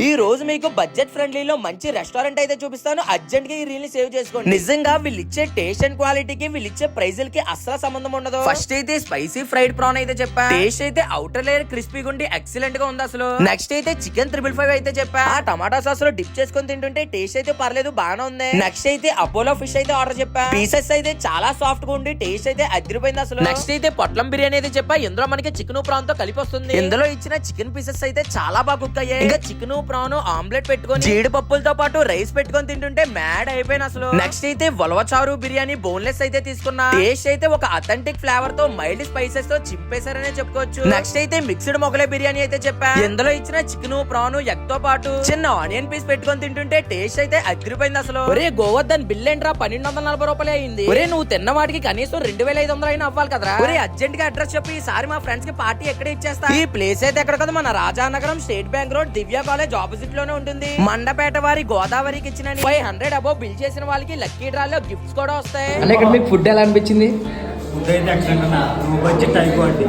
ఈ రోజు మీకు బడ్జెట్ ఫ్రెండ్లీలో మంచి రెస్టారెంట్ అయితే చూపిస్తాను. అర్జెంట్ గా ఈ రీల్ ని సేవ్ చేసుకోండి. నిజంగా వీళ్ళు ఇచ్చే టేస్ట్ అండ్ క్వాలిటీకి వీళ్ళు ఇచ్చే ప్రైజులకి అస్సలు సంబంధం ఉండదు. ఫస్ట్ అయితే స్పైసీ ఫ్రైడ్ ప్రాన్ అయితే చెప్పా. టేస్ట్ అయితే అవుటర్ లేయర్ క్రిస్పీగా ఉండి ఎక్సలెంట్ గా ఉంది అసలు. నెక్స్ట్ అయితే చికెన్ 555 అయితే చెప్పా. ఆ టమాటా సాస్ లో డిప్ చేసుకొని తింటుంటే టేస్ట్ అయితే పర్లేదు, బాగానే ఉంది. నెక్స్ట్ అయితే అపోలో ఫిష్ అయితే ఆర్డర్ చెప్పా. పీసెస్ అయితే చాలా సాఫ్ట్ గా ఉండి టేస్ట్ అయితే అదిరిపోయింది అసలు. నెక్స్ట్ అయితే పొట్లం బిర్యానీ అయితే చెప్పా. ఇందులో మనకి చికెన్ ప్రాన్ తో కలిపి వస్తుంది. ఇందులో ఇచ్చిన చికెన్ పీసెస్ అయితే చాలా బాగా కుక్ అయ్యాయి. ఇంకా చికెన్ ప్రాన్ ఆమ్లెట్ పెట్టుకొని జీడిపప్పులతో పాటు రైస్ పెట్టుకొని తింటుంటే మ్యాడ్ అయిపోయిన అసలు. నెక్స్ట్ అయితే వలవచారు బిర్యానీ బోన్లెస్ అయితే తీసుకున్నా. టేస్ట్ అయితే ఒక అథెంటిక్ ఫ్లేవర్ తో మైల్డ్ స్పైసెస్ తో చింపేశారనే చెప్పుకోవచ్చు. నెక్స్ట్ అయితే మిక్స్డ్ మొగలై బిర్యానీ అయితే చెప్పా. ఇందులో ఇచ్చిన చికెన్ ప్రాన్ ఎగ్ తో పాటు చిన్న ఆనియన్ పీస్ పెట్టుకొని తింటుంటే టేస్ట్ అయితే అదిరిపోయింది అసలు. ఒరే గోవర్ధన్ బిల్ ఏంట్రా 1240 రూపాయలే అయింది. ఒరే నువ్వు తిన్న వాటికి కనీసం 2500 అయినా అవ్వాలి కదరా. ఒరే అర్జెంట్ గా అడ్రస్ చెప్పి ఈసారి మా ఫ్రెండ్స్ కి పార్టీ ఎక్కడ ఇచ్చేస్తా. ఈ ప్లేస్ అయితే ఎక్కడ కదా, మన రాజానగరం స్టేట్ బ్యాంక్ రోడ్ దివ్య కాలేజ్ ఆపోజిట్ లోనే ఉంటుంది. మండపేట వారి గోదావరికి ఇచ్చిన 500 అబౌవ్ బిల్ చేసిన వాళ్ళకి లక్కీ డ్రా లో గిఫ్ట్స్ కూడా వస్తాయి. అంటే ఇక్కడ మీకు ఫుడ్ ఎలా అనిపించింది? ఫుడ్ అయితే ఎక్సలెంట్ అన్న, బడ్జెట్ అయిపోయింది.